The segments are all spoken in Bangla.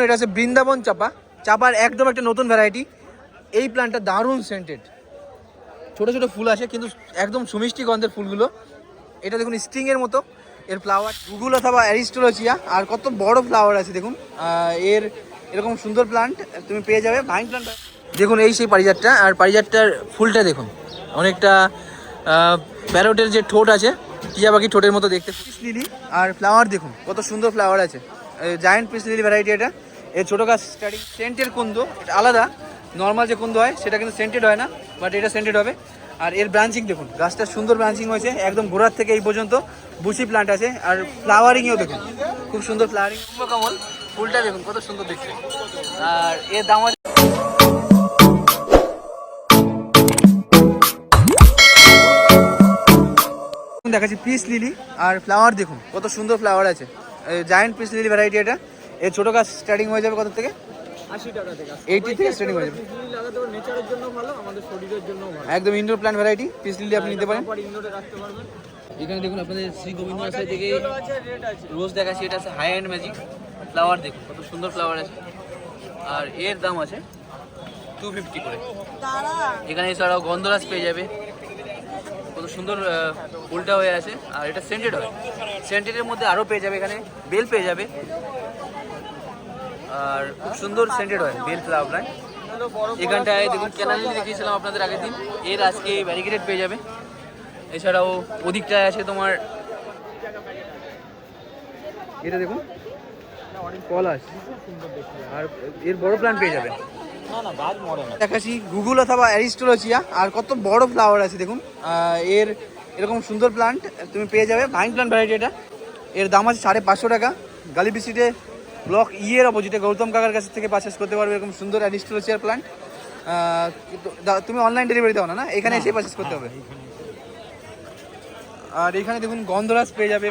এটা আছে বৃন্দাবন চাপা, চাপার একদম একটা নতুন ভ্যারাইটি। এই প্ল্যান্টটা দারুণ সেন্টেড, ছোট ছোট ফুল আসে কিন্তু একদম সুমিষ্টি গন্ধের ফুলগুলো। এটা দেখুন স্ট্রিংয়ের মতো এর ফ্লাওয়ার, গুগল অথবা অ্যারিস্টোলজিয়া, আর কত বড় ফ্লাওয়ার আছে দেখুন। এর এরকম সুন্দর প্লান্ট তুমি পেয়ে যাবে ভাইন প্লান্ট। দেখুন এই সেই পারিজাতটা, আর পারিজাতটার ফুলটা দেখুন অনেকটা প্যারোটের যে ঠোঁট আছে, টিয়া পাখি ঠোঁটের মতো দেখতে। পিস লিলি, আর ফ্লাওয়ার দেখুন কত সুন্দর ফ্লাওয়ার আছে। জায়ান্ট পিস লিলি ভ্যারাইটি এটা। এর ছোটো গাছ স্টার্টিং সেন্টের কুন্দ, এটা আলাদা। নর্মাল যে কুন্দ হয় সেটা কিন্তু সেন্টেড হয় না, বাট এটা সেন্টেড হবে। আর এর ব্রাঞ্চিং দেখুন, গাছটা সুন্দর ব্রাঞ্চিং হয়েছে একদম গোড়ার থেকে এই পর্যন্ত। বুশি প্লান্ট আছে, আর ফ্লাওয়ারিংয়েও দেখুন খুব সুন্দর ফ্লাওয়ারিং। কমল ফুলটা দেখুন কত সুন্দর দেখতে। আর এর দাম দেখাচ্ছি পিস লিলি, আর ফ্লাওয়ার দেখুন কত সুন্দর ফ্লাওয়ার আছে। জায়ান্ট পিস লিলি ভ্যারাইটি এটা। এর ছোটো গাছ স্টার্টিং হয়ে যাবে কত থেকে? 80 টাকা থেকে, 80 থেকে স্টার্টিং হয়ে যাবে। লাগাতে পারেন, নেচারের জন্য ভালো, আমাদের শরীরের জন্য ভালো। একদম indoor plant variety peace lily আপনি নিতে পারেন। ইনডোরে রাখতে পারবেন। এখানে দেখুন আপনাদের শ্রী গোবিন্দ সাই থেকে রোজ দেখাচ্ছি, এটা আছে হাই অ্যান্ড ম্যাজিক। ফ্লাওয়ার দেখুন কত সুন্দর ফ্লাওয়ার আছে, আর এর দাম আছে 250 করে। এখানে এছাড়াও গন্ধরাজ পেয়ে যাবে, কত সুন্দর ফুলটা হয়ে আছে। আর এটা সেন্টেড হয়, সেন্টেডের মধ্যে আরও পেয়ে যাবে, এখানে বেল পেয়ে যাবে, আর খুব সুন্দর সেন্টেড হয় বেল ফ্লাওয়ার প্ল্যান্ট। এখানটায় দেখুন ক্যানালি দেখিয়েছিলাম আপনাদের আগের দিন, এর আজকে ব্যারিকেডেড পেয়ে যাবে। এছাড়াও ওদিকটায় আছে তোমার, এটা দেখুন পলাশ, আর এর বড় প্ল্যান্ট পেয়ে যাবে। দেখাচ্ছি গুগল অথবা অ্যারিস্টোলজিয়া, আর কত বড় ফ্লাওয়ার আছে দেখুন। এর এরকম সুন্দর প্লান্ট তুমি পেয়ে যাবে ভাইন প্লান্ট ভ্যারাইটি এটা। এর দাম আছে 550 টাকা। গালিবি সিটে ব্লক এর অপোজিটে গৌতম কাকার কাছ থেকে পারচেস করতে পারবে এরকম সুন্দর অ্যারিস্টোলজিয়ার প্লান্ট। তুমি অনলাইন ডেলিভারি দাও না, এখানে এসে পারচেস করতে হবে। আর এখানে দেখুন গন্ধরাজ পেয়ে যাবে।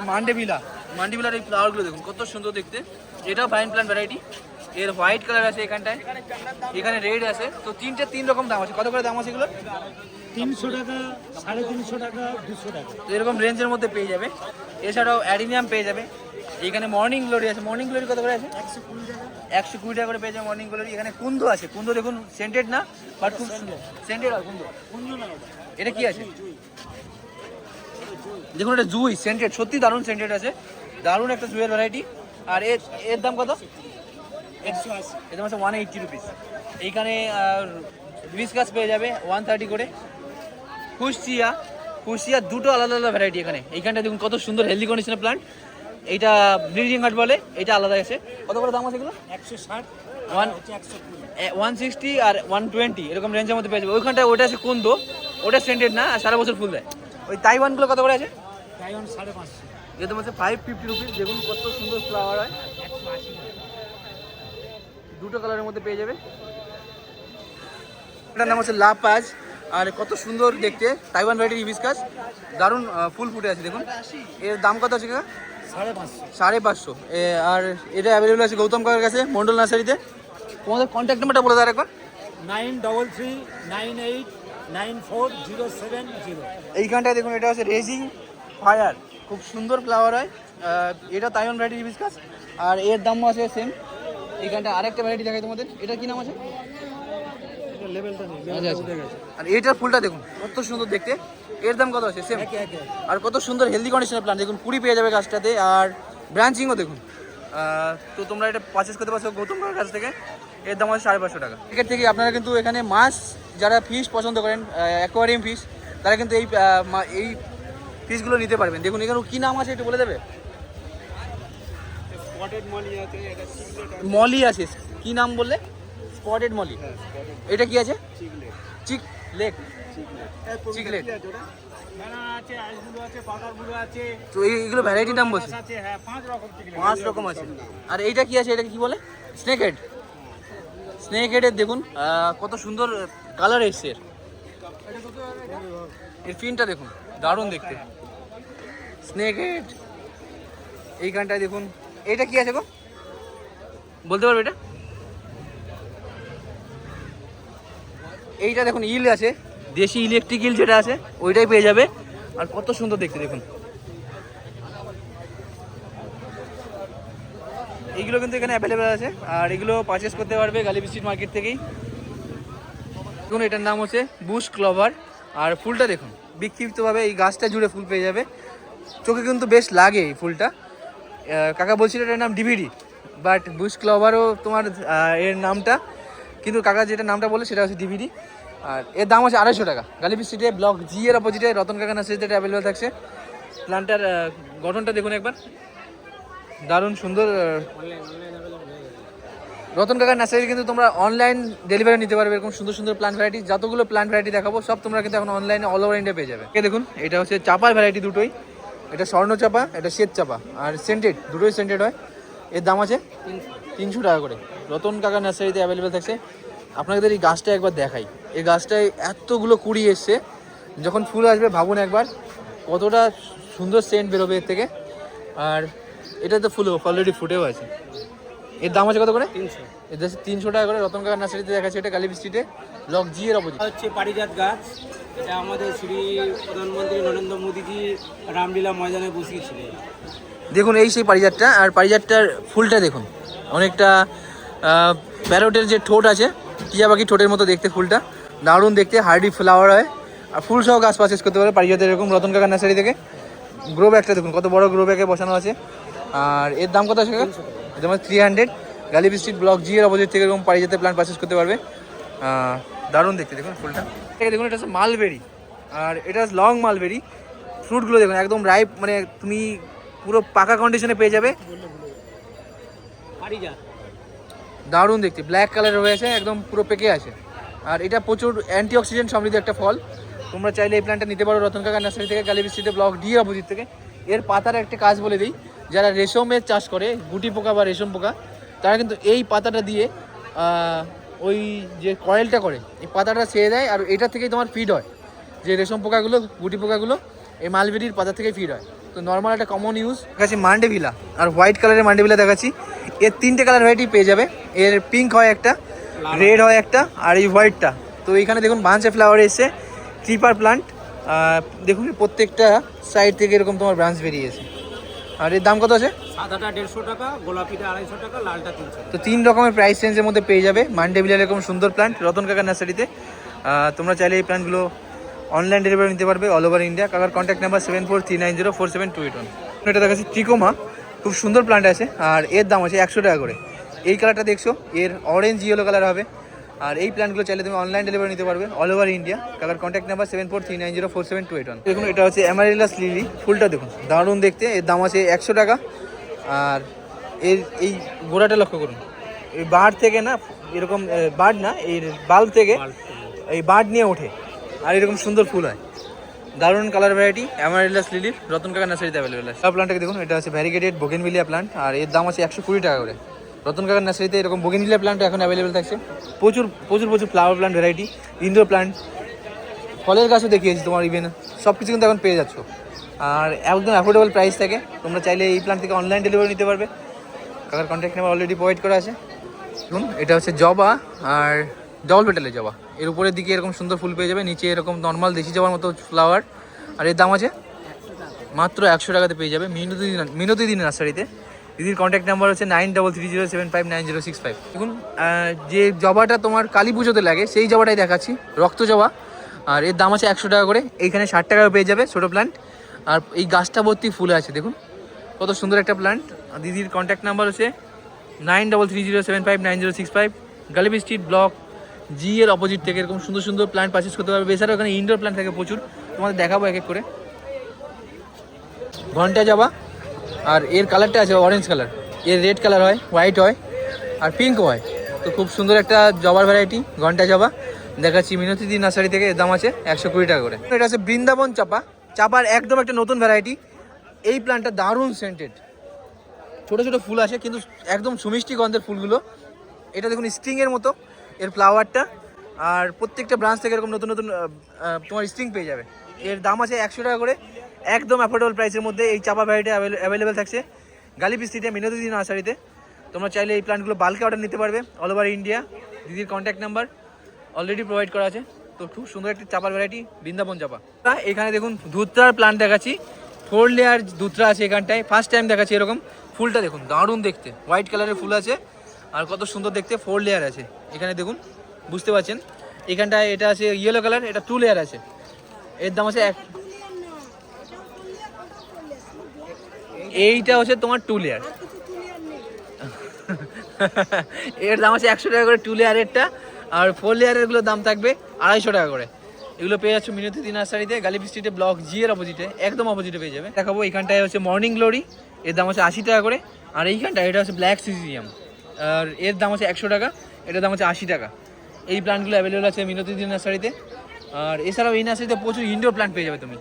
মান্ডেবিলার এই ফ্লাওয়ারগুলো দেখুন কত সুন্দর দেখতে। এটাও ফাইন প্ল্যান্ট ভ্যারাইটি। এর হোয়াইট কালার আছে এখানটায়, এখানে রেড আছে। তো তিন রকম দাম আছে। কত করে দাম আছে এগুলো? 300 টাকা, 350 টাকা, 200 টাকা। তো এরকম রেঞ্জের মধ্যে পেয়ে যাবে। এছাড়াও অ্যাডিনিয়াম পেয়ে যাবে। এখানে মর্নিং গ্লোরি আছে। মর্নিং গ্লোরি কত করে আছে? 120 টাকা করে পেয়ে যাবে মর্নিং গ্লোরি। এখানে কুন্দ আছে। কুন্দ দেখুন সেন্টেড না, বাট খুব সেন্টেড হয় কুন্দ। এটা কি আছে দেখুন, এটা জুই সেন্টেড, সত্যি দারুণ সেন্টেড আছে, দারুণ একটা জুয়ের ভ্যারাইটি। আর এর দাম কত? 180। এর দাম আছে 180 রুপিস। এইখানে হিবিস্কাস পেয়ে যাবে 130 করে। ফুসিয়া দুটো আলাদা আলাদা ভ্যারাইটি এখানে। এইখানটা দেখুন কত সুন্দর হেলদি কন্ডিশনের প্লান্ট। এইটা ব্লিডিং হার্ট বলে, এটা আলাদা আছে। কত করে দাম আছে এগুলো? 160, 160 আর 120 এরকম রেঞ্জের মধ্যে পেয়ে যাবে। ওইখানটা ওটা আছে কুন্দ, ওটা সেন্টেড না, সারা বছর ফুল দেয়। ওই তাইওয়ানগুলো কত করে আছে? তাইওয়ান 550। এর দাম আছে 550 রুপিস। দেখুন কত সুন্দর ফ্লাওয়ার হয়, 180 টাকা। দুটো কালারের মধ্যে পেয়ে যাবে। এটার নাম হচ্ছে লা পাজ, আর কত সুন্দর দেখতে তাইওয়ান ভ্যারাইটির হিবিস্কাস, দারুণ ফুল ফুটে আছে দেখুন। এর দাম কত আছে? 550। আর এটা অ্যাভেলেবল আছে গৌতম কাকার কাছে মন্ডল নার্সারিতে। তোমাদের কন্ট্যাক্ট নাম্বারটা বলে দাও একবার। 9339894070। এইখানটায় দেখুন এটা হচ্ছে রেজিং ফায়ার, খুব সুন্দর ফ্লাওয়ার হয়। এটা তাইওয়ান ভ্যারাইটির হিবিস্কাস, আর এর দামও আছে সেম। এইখানটা আরেকটা ভ্যারাইটি দেখাই তোমাদের, এটা কি নাম আছে? আর এটার ফুলটা দেখুন কত সুন্দর দেখতে। এর দাম কত আছে? সেম। আর কত সুন্দর হেলদি কন্ডিশনের প্লান্ট দেখুন, কুড়ি পেয়ে যাবে গাছটাতে। আর ব্রাঞ্চিংও দেখুন। তো তোমরা এটা পারচেস করতে পারছো গৌতম কাকার কাছ থেকে। এর দাম আছে 550 টাকা। এর থেকে আপনারা কিন্তু এখানে মাছ যারা ফিশ পছন্দ করেন, অ্যাকোয়ারিয়াম ফিশ, তারা কিন্তু এই ফিশগুলো নিতে পারবেন। দেখুন এখানে কী নাম আছে একটু বলে দেবে? মলি আছে। কি নাম বললে? স্পটেড মলি। এটা কি আছে? চিকলেট। তো এইগুলো ভ্যারাইটি নাম বলছে? 5 রকম আছে। আর এইটা কি আছে? এটা কি বলে? স্নেক হেডের দেখুন কত সুন্দর কালার এসছে। এর ফিনটা দেখুন দারুণ দেখতে। স্নেক হেড এইখানটায় দেখুন। এইটা কি আছে গো, বলতে পারবে এটা? এইটা দেখুন ইল আছে, দেশি ইলেকট্রিক ইল যেটা আছে ওইটাই পেয়ে যাবে। আর কত সুন্দর দেখতে দেখুন। এইগুলো কিন্তু এখানে অ্যাভেলেবেল আছে, আর এগুলো পারচেস করতে পারবে গালিব স্ট্রিট মার্কেট থেকেই। দেখুন এটার নাম হচ্ছে বুশ ক্লভার, আর ফুলটা দেখুন বিক্ষিপ্তভাবে এই গাছটা জুড়ে ফুল পেয়ে যাবে, চোখে কিন্তু বেশ লাগে এই ফুলটা। কাকা বলছিল এটার নাম ডিভিডি, বাট বুশ ক্লভারও তোমার এর নামটা, কিন্তু কাকা যেটা নামটা বলে সেটা হচ্ছে ডিভিডি। আর এর দাম হচ্ছে 250 টাকা। গালিব স্ট্রিটে ব্লক জি এর অপোজিটে রতন কাকা নার্সারিতে এটা অ্যাভেলেবেল থাকছে। প্ল্যান্টার গঠনটা দেখুন একবার, দারুণ সুন্দর। রতন কাকার নার্সারি কিন্তু তোমরা অনলাইন ডেলিভারি নিতে পারবে, এরকম সুন্দর সুন্দর প্ল্যান্ট ভ্যারাইটি, যতগুলো প্ল্যান্ট ভ্যারাইটি দেখাবো সব তোমরা কিন্তু এখন অনলাইনে অল ওভার ইন্ডিয়া পেয়ে যাবে। দেখুন এটা হচ্ছে চাপার ভ্যারাইটি দুটোই, এটা স্বর্ণ চাপা, এটা শ্বেত চাপা, আর সেন্টেড, দুটোই সেন্টেড হয়। এর দাম আছে 300 টাকা করে। রতন কাকার নার্সারিতে অ্যাভেলেবেল থাকছে। আপনাদের এই গাছটা একবার দেখাই, এই গাছটায় এতগুলো কুড়ি এসছে, যখন ফুল আসবে ভাবুন একবার কতটা সুন্দর সেন্ট বেরোবে এর থেকে। আর এটা তো ফুল অলরেডি ফুটেও আছে। এর দাম আছে কত করে? 300। এর দাম 300 টাকা করে। রতন কাকার নার্সারিতে দেখাচ্ছে, এটা গালিব স্ট্রিটে ব্লক জি এর অপোজিট। হচ্ছে পারিজাত গাছ, এটা আমাদের শ্রী প্রধানমন্ত্রী নরেন্দ্র মোদীজি রামলীলা ময়দানে বসিয়েছিলেন। দেখুন এই সেই পারিজাতটা, আর পারিজাতটার ফুলটা দেখুন অনেকটা প্যারোটের যে ঠোঁট আছে, টিয়া পাখি ঠোঁটের মতো দেখতে ফুলটা, দারুণ দেখতে, হার্ডি ফ্লাওয়ার হয়। আর ফুল সহ গাছ পারচেস করতে পারে পারিজাতের এরকম রতন কাকার নার্সারি থেকে। গ্রো ব্যাগটা দেখুন কত বড় গ্রো ব্যাগে বসানো আছে। আর এর দাম কত আছে? এর দাম 300। গালিব স্ট্রিট ব্লক জি এর অপোজিট থেকে এরকম পারিজাতের প্ল্যান্ট পারচেস করতে পারবে। দারুণ দেখতে দেখুন ফুলটা। এটা দেখুন এটা হচ্ছে মালবেরি, আর এটা লং মালবেরি। ফ্রুটগুলো দেখুন একদম রাইপ, মানে তুমি পুরো পাকা কন্ডিশনে পেয়ে যাবে। পারিজাত দারুণ দেখতে, ব্ল্যাক কালার হয়েছে, একদম পুরো পেকে আছে। আর এটা প্রচুর অ্যান্টিঅক্সিডেন্ট সমৃদ্ধ একটা ফল। তোমরা চাইলে এই প্ল্যান্টটা নিতে পারো রতন কাকা নার্সারি থেকে, গালিব স্ট্রিটে ব্লক ডি এর অপোজিট থেকে। এর পাতার একটা কাজ বলে দিই, যারা রেশমের চাষ করে, গুটি পোকা বা রেশম পোকা, তারা কিন্তু এই পাতাটা দিয়ে ওই যে কয়েলটা করে এই পাতাটা ছেড়ে দেয়, আর এটা থেকেই তোমার ফিড হয়। যে রেশম পোকাগুলো, গুটি পোকাগুলো এই মালবেরির পাতা থেকে ফিড হয়। তো নর্মাল একটা কমন ইউজ দেখাচ্ছি মান্ডেভিলা, আর হোয়াইট কালারের মান্ডেভিলা দেখাচ্ছি। এর 3টে কালার ভ্যারাইটি পেয়ে যাবে। এর পিঙ্ক হয় একটা, রেড হয় একটা, আর এই হোয়াইটটা। তো এইখানে দেখুন বাঞ্চে ফ্লাওয়ার এসছে, ক্রিপার প্লান্ট। দেখুন প্রত্যেকটা সাইড থেকে এরকম তোমার ব্রাঞ্চ বেরিয়েছে। আর এর দাম কত আছে? সাদাটা 150 টাকা, গোলাপিটা 250 টাকা, লালটা 300। তো 3 রকমের প্রাইস রেঞ্জের মধ্যে পেয়ে যাবে মান্ডেভিলার এরকম সুন্দর প্ল্যান্ট রতন কাকার নার্সারিতে। তোমরা চাইলে এই প্ল্যান্টগুলো অনলাইন ডেলিভারি নিতে পারবে অল ওভার ইন্ডিয়া। কাকার কন্ট্যাক্ট নাম্বার 7439047281। এটা দেখাচ্ছি ট্রিকোমা, খুব সুন্দর প্ল্যান্ট আছে, আর এর দাম আছে 100 টাকা করে। এই কালারটা দেখছো, এর অরেঞ্জ ইয়েলো কালার হবে। আর এই প্ল্যান্টগুলো চাইলে তুমি অনলাইন ডেলিভারি নিতে পারবে অল ওভার ইন্ডিয়া। কাকার কন্ট্যাক্ট নাম্বার 7439047281। দেখুন এটা হচ্ছে অ্যামারিলাস লিলি, ফুলটা দেখুন দারুণ দেখতে, এর দাম আছে 100 টাকা। আর এর এই গোড়াটা লক্ষ্য করুন, এই বার্ড থেকে না, এরকম বার্ড না, এর বাল্ব থেকে এই বার্ড নিয়ে ওঠে, আর এরকম সুন্দর ফুল হয়। দারুণ কালার ভ্যারাইটি অ্যামারিলাস লিলির রতন কাকা নার্সারিতে অ্যাভেলেবেল আছে। সব প্ল্যান্টটাকে দেখুন, এটা আছে ভ্যারিগেটেড বোগেনভিলিয়া প্ল্যান্ট, আর এর দাম আছে 120 টাকা করে। রতন কাকার নার্সারিতে এরকম বোগেনভিলিয়া প্ল্যান্ট এখন অ্যাভেলেবেল থাকছে। প্রচুর প্রচুর প্রচুর flower plant variety, indoor plant, ফলের গাছও দেখিয়েছি তোমার, ইভেন সব কিছু কিন্তু এখন পেয়ে যাচ্ছ। আর একদম অ্যাফোর্ডেবল প্রাইস থাকে। তোমরা চাইলে এই প্ল্যান্ট থেকে অনলাইন ডেলিভারি নিতে পারবে। কাকার কন্ট্যাক্ট নাম্বার অলরেডি প্রোভাইড করা আছে। দেখুন এটা হচ্ছে জবা, আর ডবল পেটালের জবা। এর উপরের দিকে এরকম সুন্দর ফুল পেয়ে যাবে, নিচে এরকম নর্মাল দেশি জবার মতো ফ্লাওয়ার। আর এর দাম আছে মাত্র 100 টাকাতে পেয়ে যাবে মিনতি দিন নার্সারিতে। দিদির কন্ট্যাক্ট নাম্বার হচ্ছে 9330759065। দেখুন যে জবাটা তোমার কালী পুজোতে লাগে সেই জবাটাই দেখাচ্ছি, রক্ত জবা। আর এর দাম আছে 100 টাকা করে। এইখানে 60 টাকা পেয়ে যাবে ছোটো প্ল্যান্ট। আর এই গাছটা ভর্তি ফুলে আছে, দেখুন কত সুন্দর একটা প্ল্যান্ট। দিদির কন্ট্যাক্ট নাম্বার হচ্ছে 9330759065। গালিব স্ট্রিট ব্লক জি এর অপোজিট থেকে এরকম সুন্দর সুন্দর প্ল্যান্ট পারচেস করতে পারবে। এছাড়াও এখানে ইনডোর প্ল্যান্ট থাকে প্রচুর, তোমাদের দেখাবো এক এক করে। ঘন্টা জবা, আর এর কালারটা আছে অরেঞ্জ কালার, এর রেড কালার হয়, হোয়াইট হয়, আর পিঙ্ক হয়। তো খুব সুন্দর একটা জবার ভ্যারাইটি ঘন্টা জবা দেখাচ্ছি মিনতি নার্সারি থেকে। এর দাম আছে 120 টাকা করে। এটা আছে বৃন্দাবন চাপা, চাপার একদম একটা নতুন ভ্যারাইটি। এই প্ল্যান্টটা দারুণ সেন্টেড, ছোটো ছোটো ফুল আসে কিন্তু একদম সুমিষ্টি গন্ধের ফুলগুলো। এটা দেখুন স্ট্রিংয়ের মতো এর ফ্লাওয়ারটা, আর প্রত্যেকটা ব্রাঞ্চ থেকে এরকম নতুন নতুন তোমার স্ট্রিং পেয়ে যাবে। এর দাম আছে 100 টাকা করে, একদম অ্যাফোর্ডেবল প্রাইসের মধ্যে এই চাপা ভ্যারাইটি অ্যাভেলেবেল থাকছে গালিব স্ট্রিটে মিনতি নার্সারিতে। তোমরা চাইলে এই প্ল্যান্টগুলো বাল্কে অর্ডার নিতে পারবে অল ওভার ইন্ডিয়া। দিদির কন্ট্যাক্ট নাম্বার অলরেডি প্রোভাইড করা আছে। তো খুব সুন্দর একটি চাপার ভ্যারাইটি বৃন্দাবন চাপা। এখানে দেখুন ধুতরার প্ল্যান্ট দেখাচ্ছি, 4 লেয়ার ধুতরা আছে এখানটায়, ফার্স্ট টাইম দেখাচ্ছি এরকম ফুলটা দেখুন দারুণ দেখতে, হোয়াইট কালারের ফুল আছে আর কত সুন্দর দেখতে, 4 লেয়ার আছে এখানে দেখুন, বুঝতে পারছেন। এখানটায় এটা আছে ইয়েলো কালার, এটা 2 লেয়ার আছে। এর দাম আছে এইটা হচ্ছে তোমার 2 লেয়ার। এর দাম আছে 100 টাকা করে 2 লেয়ারেরটা, আর 4 লেয়ারেরগুলোর দাম থাকবে 250 টাকা করে। এগুলো পেয়ে যাচ্ছ মিনতি নার্সারিতে, গালিব স্ট্রিটে, ব্লক জি এর অপোজিটে, একদম অপোজিটে পেয়ে যাবে। দেখাবো এখানটায় হচ্ছে মর্নিং গ্লোরি, এর দাম আছে 80 টাকা করে। আর এইখানটা এটা হচ্ছে ব্ল্যাক সিজিয়াম, আর এর দাম আছে 100 টাকা, এটার দাম আছে 80 টাকা। এই প্ল্যান্টগুলো অ্যাভেলেবল আছে মিনতি নার্সারিতে। আর এছাড়াও এই নার্সারিতে প্রচুর ইনডোর প্ল্যান্ট পেয়ে যাবে তুমি।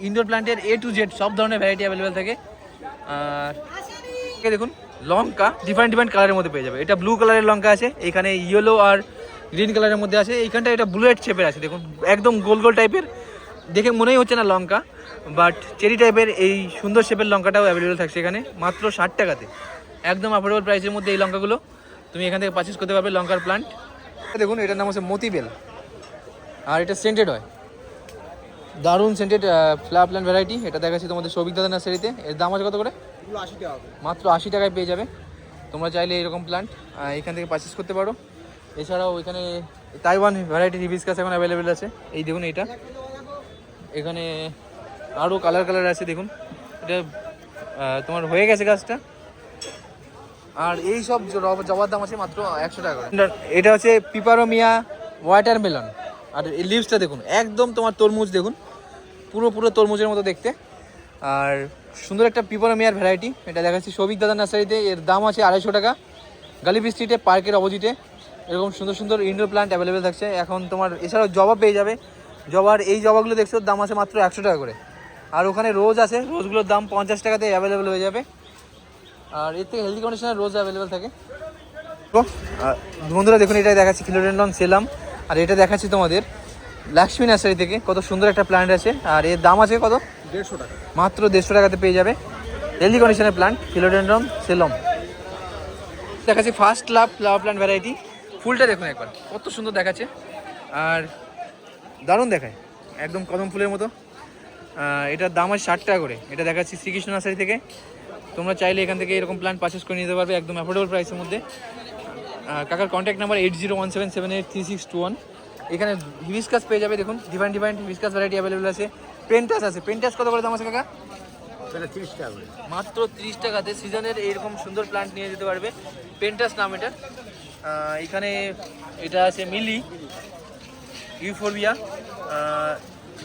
ইনডোর প্ল্যান্টের A to Z সব ধরনের ভ্যারাইটি অ্যাভেলেবেল থাকে। আর দেখুন লঙ্কা ডিফারেন্ট কালারের মধ্যে পেয়ে যাবে। এটা ব্লু কালারের লঙ্কা আছে, এখানে ইয়েলো আর গ্রিন কালারের মধ্যে আছে। এইখানটা এটা বুলেট শেপের আছে, দেখুন একদম গোল গোল টাইপের, দেখে মনেই হচ্ছে না লঙ্কা, বাট চেরি টাইপের এই সুন্দর শেপের লঙ্কাটাও অ্যাভেলেবেল থাকছে এখানে মাত্র 60 টাকাতে। একদম অ্যাফোর্ডেবল প্রাইসের মধ্যে এই লঙ্কাগুলো তুমি এখান থেকে পারচেস করতে পারবে লঙ্কার প্লান্ট। দেখুন এটার নাম হচ্ছে মতিবেল, আর এটা সেন্টেড হয়, দারুণ সেন্টেড ফ্লাওয়ার প্ল্যান্ট ভ্যারাইটি। এটা দেখাচ্ছি তোমাদের সৌভিক দাদা নার্সারিতে। এর দাম আছে কত করে? 80 টাকা, মাত্র 80 টাকায় পেয়ে যাবে। তোমরা চাইলে এরকম প্ল্যান্ট এখান থেকে পারচেস করতে পারো। এছাড়াও এখানে তাইওয়ান ভ্যারাইটি হিবিস্কাস এখন অ্যাভেলেবেল আছে। এই দেখুন এইটা, এখানে আরও কালার আছে দেখুন। এটা তোমার হয়ে গেছে গাছটা। আর এই সব জবার দাম আছে মাত্র 100 টাকা করে। এটা হচ্ছে পিপারোমিয়া ওয়াটারমেলন, আর এই লিভসটা দেখুন একদম তোমার তরমুজ, দেখুন পুরো তরমুজের মতো দেখতে। আর সুন্দর একটা পিপারোমিয়ার ভ্যারাইটি, এটা দেখাচ্ছি সৌভিক দাদা নার্সারিতে। এর দাম আছে 250 টাকা। গালিব স্ট্রিটে পার্কের অপোজিটে এরকম সুন্দর ইনডোর প্ল্যান্ট অ্যাভেলেবেল থাকছে এখন তোমার। এছাড়াও জবা পেয়ে যাবে, জবার এই জবাগুলো দেখছো দাম আছে মাত্র 100 টাকা করে। আর ওখানে রোজ আছে, রোজগুলোর দাম 50 টাকাতে অ্যাভেলেবেল হয়ে যাবে। আর এর থেকে হেলদি কন্ডিশনের রোজ অ্যাভেলেবেল থাকে। বন্ধুরা দেখুন এটা দেখাচ্ছি ফিলোডেন্ড্রন সেলাম, আর এটা দেখাচ্ছি তোমাদের লক্ষ্মী নার্সারি থেকে। কত সুন্দর একটা প্ল্যান্ট আছে, আর এর দাম আছে কত? 150 টাকা, মাত্র 150 টাকাতে পেয়ে যাবে হেলদি কন্ডিশনের প্ল্যান্ট ফিলোডেন্ড্রন সেলম। দেখাচ্ছি first love flower plant variety. ফুলটা দেখুন একবার কত সুন্দর দেখাচ্ছে, আর দারুণ দেখায়, একদম কদম ফুলের মতো। এটার দাম আছে 60 টাকা করে। এটা দেখাচ্ছি শ্রীকৃষ্ণ নার্সারি থেকে। তোমরা চাইলে এখান থেকে এরকম প্ল্যান্ট পারচেস করে নিতে পারবে একদম অ্যাফোর্ডেবল প্রাইসের মধ্যে। কাকার কন্ট্যাক্ট নাম্বার 8017783621। এখানে হিবিস্কাস পেয়ে যাবে, দেখুন ডিফারেন্ট হিবিস্কাস ভ্যারাইটি অ্যাভেলেবেল আছে। পেন্টাস আছে, পেন্টাস কত করে দাম আছে কাকা? 30 টাকা করে, মাত্র 30 টাকাতে সিজনের এইরকম সুন্দর প্ল্যান্ট নিয়ে যেতে পারবে। পেন্টাস নাম এটা। এখানে এটা আছে মিলি, ইউফোরবিয়া,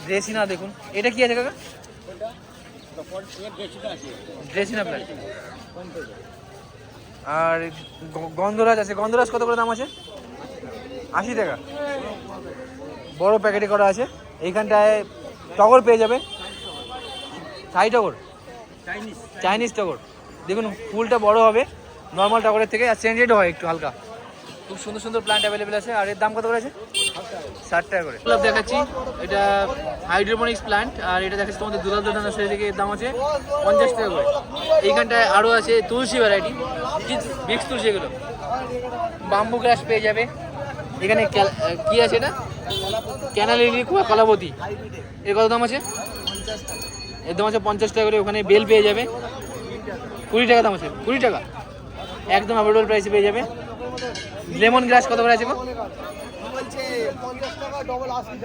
ড্রেসিনা দেখুন। এটা কি আছে কাকা? ড্রেসিনা প্ল্যান্ট। আর গন্ধরাজ আছে, গন্ধরাজ কত করে দাম আছে? 80 টাকা, বড় প্যাকেটে করা আছে। এইখানটায় টগর পেয়ে যাবে, থাই টগর, চাইনিজ টগর। দেখুন ফুলটা বড় হবে নর্মাল টগরের থেকে, আর সেন্টেডও হয় একটু হালকা। খুব সুন্দর প্ল্যান্ট অ্যাভেলেবেল আছে। আর এর দাম কত করে আছে? 60 টাকা করে। গোলাপ দেখাচ্ছি, এটা হাইড্রোপনিক্স প্ল্যান্ট, আর এটা দেখাচ্ছি তোমাদের দুলাল দাদা নার্সারি থেকে। এর দাম আছে 50 টাকা করে। এইখানটায় আরও আছে তুলসী ভ্যারাইটি, মিক্স তুলসী, এগুলো বাম্বু গ্রাস পেয়ে যাবে। এখানে কি আছে এটা? ক্যানালিলি কলাবতী, এর কত দাম আছে? এর দাম আছে 50 টাকা করে। ওখানে বেল পেয়ে যাবে 20 টাকা দাম আছে, 20 টাকা একদম অ্যাফোর্ডেবল প্রাইসে পেয়ে যাবে। লেমন গ্রাস কত করে আছে?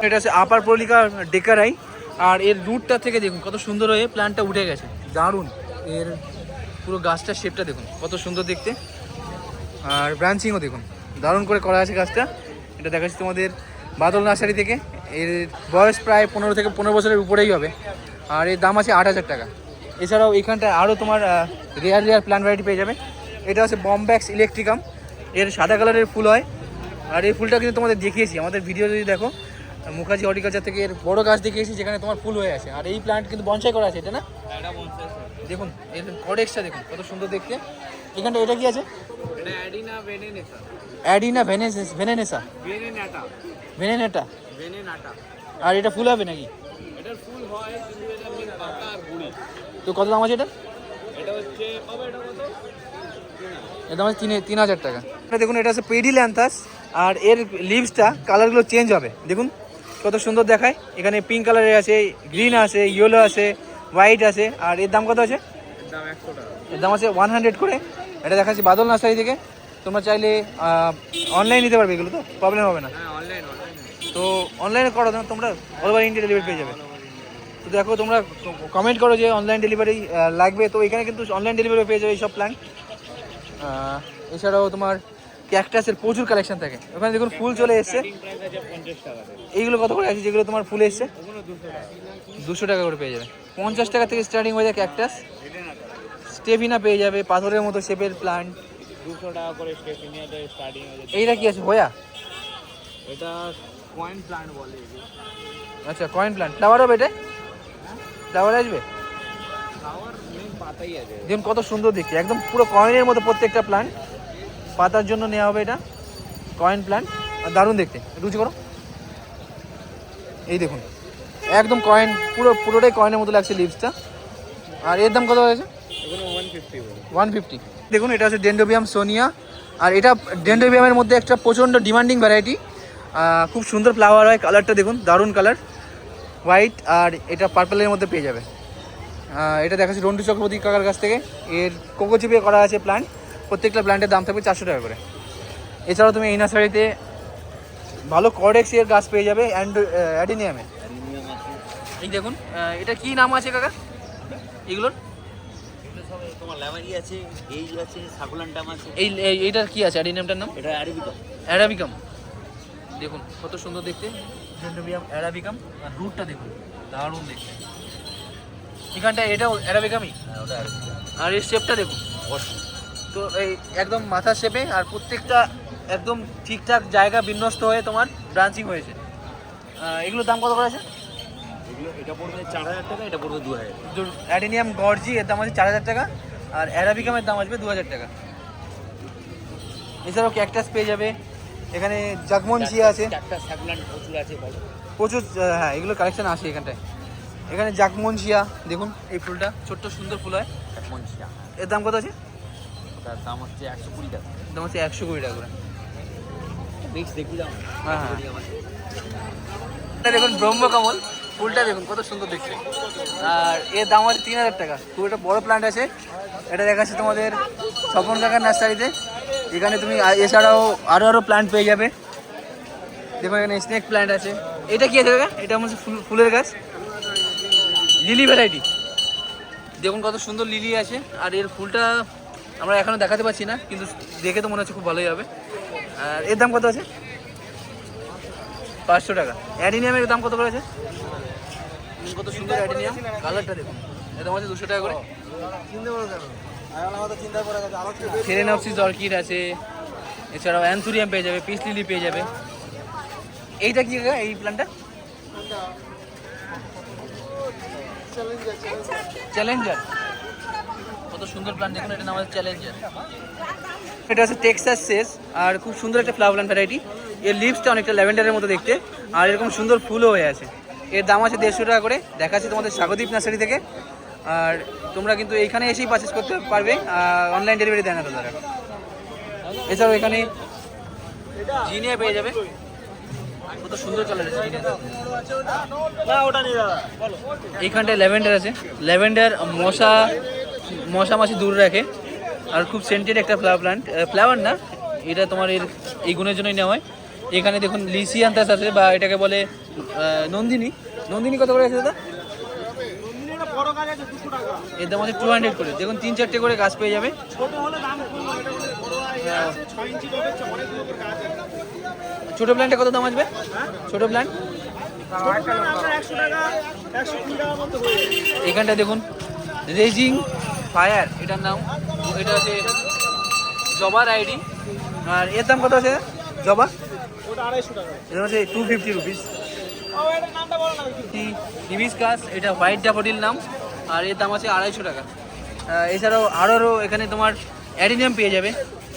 এটা আছে আপার পলিকা ডেকারাই, আর এর রুটটা থেকে দেখুন কত সুন্দর হয়ে প্ল্যান্টটা উঠে গেছে, দারুণ। এর পুরো গাছটার শেপটা দেখুন কত সুন্দর দেখতে, আর ব্রাঞ্চিংও দেখুন দারুণ করে করা আছে গাছটা। এটা দেখাচ্ছি তোমাদের বাদল নার্সারি থেকে। এর বয়স প্রায় 15 থেকে 15 বছরের উপরেই হবে, আর এর দাম আছে 8000 টাকা। এছাড়াও এখানটায় আরও তোমার রেয়ার প্ল্যান্ট ভ্যারাইটি পেয়ে যাবে। এটা হচ্ছে বম্ব্যাক্স ইলেকট্রিকাম, এর সাদা কালারের ফুল হয়। আর এই ফুলটা কিন্তু তোমাদের দেখিয়েছি আমাদের ভিডিও, যদি দেখো মুখার্জি হর্টিকালচার থেকে এর বড় গাছ দেখিয়েছি যেখানে তোমার ফুল হয়ে আছে। আর এই প্ল্যান্ট কিন্তু বনসাই করা আছে, এটা না? দেখুন এর কডেক্সটা দেখুন কত সুন্দর দেখতে। এখানটা এটা কি আছে? অ্যাডিনা ভেনেনেসা, ভেনেনেটা। আর এটা ফুল হবে নাকি? এটার ফুল হয় কিন্তু এটা মেন পাতা আর গুড়ি। তো কত দাম আছে এটা? এটা হচ্ছে কবে, এটা কত? এর দাম আছে 3000 টাকা। দেখুন এটা আছে পেডিল্যান্থাস, আর এর লিভসটা কালারগুলো চেঞ্জ হবে, দেখুন কত সুন্দর দেখায়। এখানে পিঙ্ক কালারের আছে, গ্রিন আছে, ইয়েলো আছে, হোয়াইট আছে। আর এর দাম কত আছে? এর দাম 100 টাকা। এর দাম আছে 100 করে। এটা দেখাচ্ছি বাদল নার্সারি থেকে। তোমরা চাইলে অনলাইন নিতে পারবে, এগুলো তো প্রবলেম হবে না। হ্যাঁ অনলাইন তো অনলাইনে করো না তোমরা, অল ওভার ইন্ডিয়া ডেলিভারি পেয়ে যাবে। তো দেখো তোমরা কমেন্ট করো যে অনলাইন ডেলিভারি লাগবে, তো এখানে কিন্তু অনলাইন ডেলিভারি পেয়ে যাবে এইসব প্ল্যান্ট। এছাড়াও তোমার ক্যাকটাসের প্রচুর কালেকশন থাকে। ওখানে দেখুন ফুল চলে এসছে। প্রাইস আছে 50 টাকা থেকে। এইগুলো কত করে আছে যেগুলো তোমার ফুল এসছে? ওগুলো 200 টাকা। 200 টাকা করে পেয়ে যাবে। 50 টাকা থেকে স্টার্টিং হয়ে যায় ক্যাকটাস। স্টেফিনা পেয়ে যাবে, পাথরের মতো শেপের প্ল্যান্ট। 200 টাকা করে স্টেফিনিয়াতে স্টার্টিং হয়ে যায়। এইটা কি আছে হোয়া? এটা কয়েন প্ল্যান্ট বলে এগুলো। আচ্ছা কয়েন প্ল্যান্ট। ফ্লাওয়ার হবে এটা? ফ্লাওয়ার আসবে? ফ্লাওয়ার মেইন পাতাই আছে। দেখুন কত সুন্দর দেখতে, একদম পুরো কয়েনের মতো প্রত্যেকটা প্ল্যান্ট। পাতার জন্য নেওয়া হবে এটা কয়েন প্ল্যান্ট। আর দারুণ দেখতে, রুচি করো। এই দেখুন একদম কয়েন, পুরোটাই কয়েনের মতো লাগছে লিভসটা। আর এর দাম কত হয়েছে? এগুলো 150 বলে। 150। দেখুন এটা হচ্ছে ডেন্ড্রোবিয়াম সোনিয়া। আর এটা ডেন্ড্রোবিয়ামের মধ্যে একটা প্রচণ্ড ডিমান্ডিং ভ্যারাইটি। খুব সুন্দর ফ্লাওয়ার হয়, কালারটা দেখুন দারুণ কালার, হোয়াইট আর এটা পার্পলের মধ্যে পেয়ে যাবে। এটা দেখাচ্ছি রন্টু চক্রবর্তী কাকার কাছ থেকে। এর কোকো চিপে করা আছে প্ল্যান্ট। প্রত্যেকটা প্ল্যান্টের দাম থাকবে 400 টাকা করে। এছাড়াও তুমি এই নার্সারিতে ভালো কর্ডেক্সের গাছ পেয়ে যাবে অ্যাডিনিয়ামে। এই দেখুন এটা কি নাম আছে কাকা এগুলোর? তোমার ল্যামারি আছে, এই আছে, সাকুলান্টাম আছে। এইটার কি আছে অ্যাডিনিয়ামটার নাম? এটা অ্যারাবিকা। অ্যারাবিকাম। দেখুন কত সুন্দর দেখতে ডেন্ড্রোবিয়াম অ্যারাবিকাম। আর রুটটা দেখুন দারুণ দেখতে। এখানটা এটাও অ্যারাবিকামই। হ্যাঁ ওটা অ্যারাবিকা। আর এর শেপটা দেখুন, তো এই একদম মাথার শেপে, আর প্রত্যেকটা একদম ঠিকঠাক জায়গা বিন্যস্ত হয়ে তোমার ব্রাঞ্চিং হয়েছে। এগুলোর দাম কত করে আছে? এগুলো এটা পড়বে 4000 টাকা, এটা পড়বে 2000। অ্যাডিনিয়াম গর্জি এর দাম আছে 4000 টাকা, আর অ্যারাবিকামের দাম আসবে 2000 টাকা। এছাড়াও ক্যাকটাস পেয়ে যাবে এখানে, জাগমনচিয়া আছে, একটা সাকুলান্ট প্রচুর আছে বলো। প্রচুর। হ্যাঁ এগুলো কালেকশন আসে এখানটায়। এখানে জাগমনচিয়া দেখুন, এই ফুলটা ছোট্ট সুন্দর ফুল হয়। মনসিয়া এর দাম কত আছে? তার দাম হচ্ছে 120 টাকা। দাম হচ্ছে 120 টাকা করে। মিক্স দেখি দাও। হ্যাঁ হ্যাঁ। এটা দেখুন ব্রহ্মকমল ফুলটা দেখুন কত সুন্দর দেখতে। আর এর দাম আছে 3000 টাকা। খুব একটা বড় প্ল্যান্ট আছে। এটা দেখাচ্ছে তোমাদের স্বপন কাকার নার্সারিতে। এখানে তুমি এছাড়াও আরও প্ল্যান্ট পেয়ে যাবে। দেখুন এখানে স্নেক প্ল্যান্ট আছে। এটা কি আছে কাকা? এটা হচ্ছে ফুলের গাছ, লিলি ভ্যারাইটি। দেখুন কত সুন্দর লিলি আছে। আর এর ফুলটা আমরা এখনও দেখাতে পাচ্ছি না, কিন্তু দেখে তো মনে হচ্ছে খুব ভালোই হবে। আর এর দাম কত আছে? 500 টাকা। অ্যাডিনিয়ামের দাম কত করে আছে? কত সুন্দর অ্যাডিনিয়াম, কালারটা দেখুন। এর দাম আছে 200 টাকা করে। ফেরেনপসিস অর্কিড আছে, এছাড়াও অ্যানথুরিয়াম পেয়ে যাবে, পিস লিলি পেয়ে যাবে। এইটা কি এই প্ল্যান্টটা? চ্যালেঞ্জার। কত সুন্দর প্ল্যান্ট দেখুন, এটা নাম আছে চ্যালেঞ্জার। এটা হচ্ছে টেক্সাস সেস, আর খুব সুন্দর একটা ফ্লাওয়ার প্ল্যান্ট ভ্যারাইটি। এর লিভসটা অনেকটা ল্যাভেন্ডারের মতো দেখতে, আর এরকম সুন্দর ফুলও হয়ে আছে। এর দাম আছে 150 টাকা করে। দেখাচ্ছি তোমাদের স্বাগতিক নার্সারি থেকে। আর তোমরা কিন্তু এইখানে এসেই পারচেস করতে পারবে, অনলাইন ডেলিভারি দেয় না তারা। এছাড়াও এখানে জিনিয়া পেয়ে যাবে, কত সুন্দর কালার আছে জিনিয়া। এইখানটায় ল্যাভেন্ডার আছে। ল্যাভেন্ডার মশা মাছি দূর রাখে, আর খুব সেন্টেড একটা ফ্লাওয়ার না, এটা তোমার এই গুণের জন্যই নেওয়া হয়। এখানে দেখুন লিসিয়ান্থাস আছে, বা এটাকে বলে নন্দিনী। নন্দিনী কত করে আছে দাদা? এর দাম আছে 200 করে। দেখুন 3-4টে করে গাছ পেয়ে যাবে। ছোট প্ল্যান্টে কত দাম আসবে? ছোট প্ল্যান্ট এখানটা দেখুন রেজিং ফায়ার এটার নাম। এটা হচ্ছে জবার আইডি। আর এর দাম কত আছে জবা? এটা হচ্ছে 250 রুপিস। হিবিস্কাস, এটা হোয়াইট ড্যাফোডিল নাম, আর এর দাম আছে 250 টাকা। এছাড়াও আরও এখানে তোমার অ্যাডিনিয়াম পেয়ে যাবে।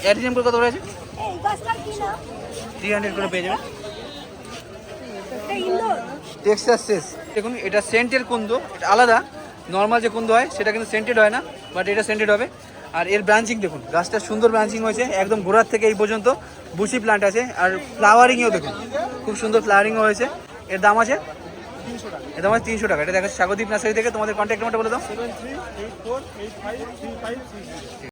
অ্যাডিনিয়াম কত করে আছে? 300 করে পেয়ে যাবে। টেক্সাস সেস দেখুন, এটা সেন্টের কুন্দো, এটা আলাদা। নর্মাল যে কুন্দো হয় সেটা কিন্তু সেন্টেড হয় না, বাট এটা সেন্টেড হবে। আর এর ব্রাঞ্চিং দেখুন, গাছটা সুন্দর ব্রাঞ্চিং হয়েছে, একদম গোড়ার থেকে এই পর্যন্ত বুশি প্লান্ট আছে। আর ফ্লাওয়ারিংও দেখুন, খুব সুন্দর ফ্লাওয়ারিংও হয়েছে। এর দাম আছে এটা আমাদের 300 টাকা। এটা দেখাচ্ছে স্বাগতিক নার্সারি থেকে। তোমাদের কন্ট্যাক্ট নাম্বারটা বলে দাও। 7384853560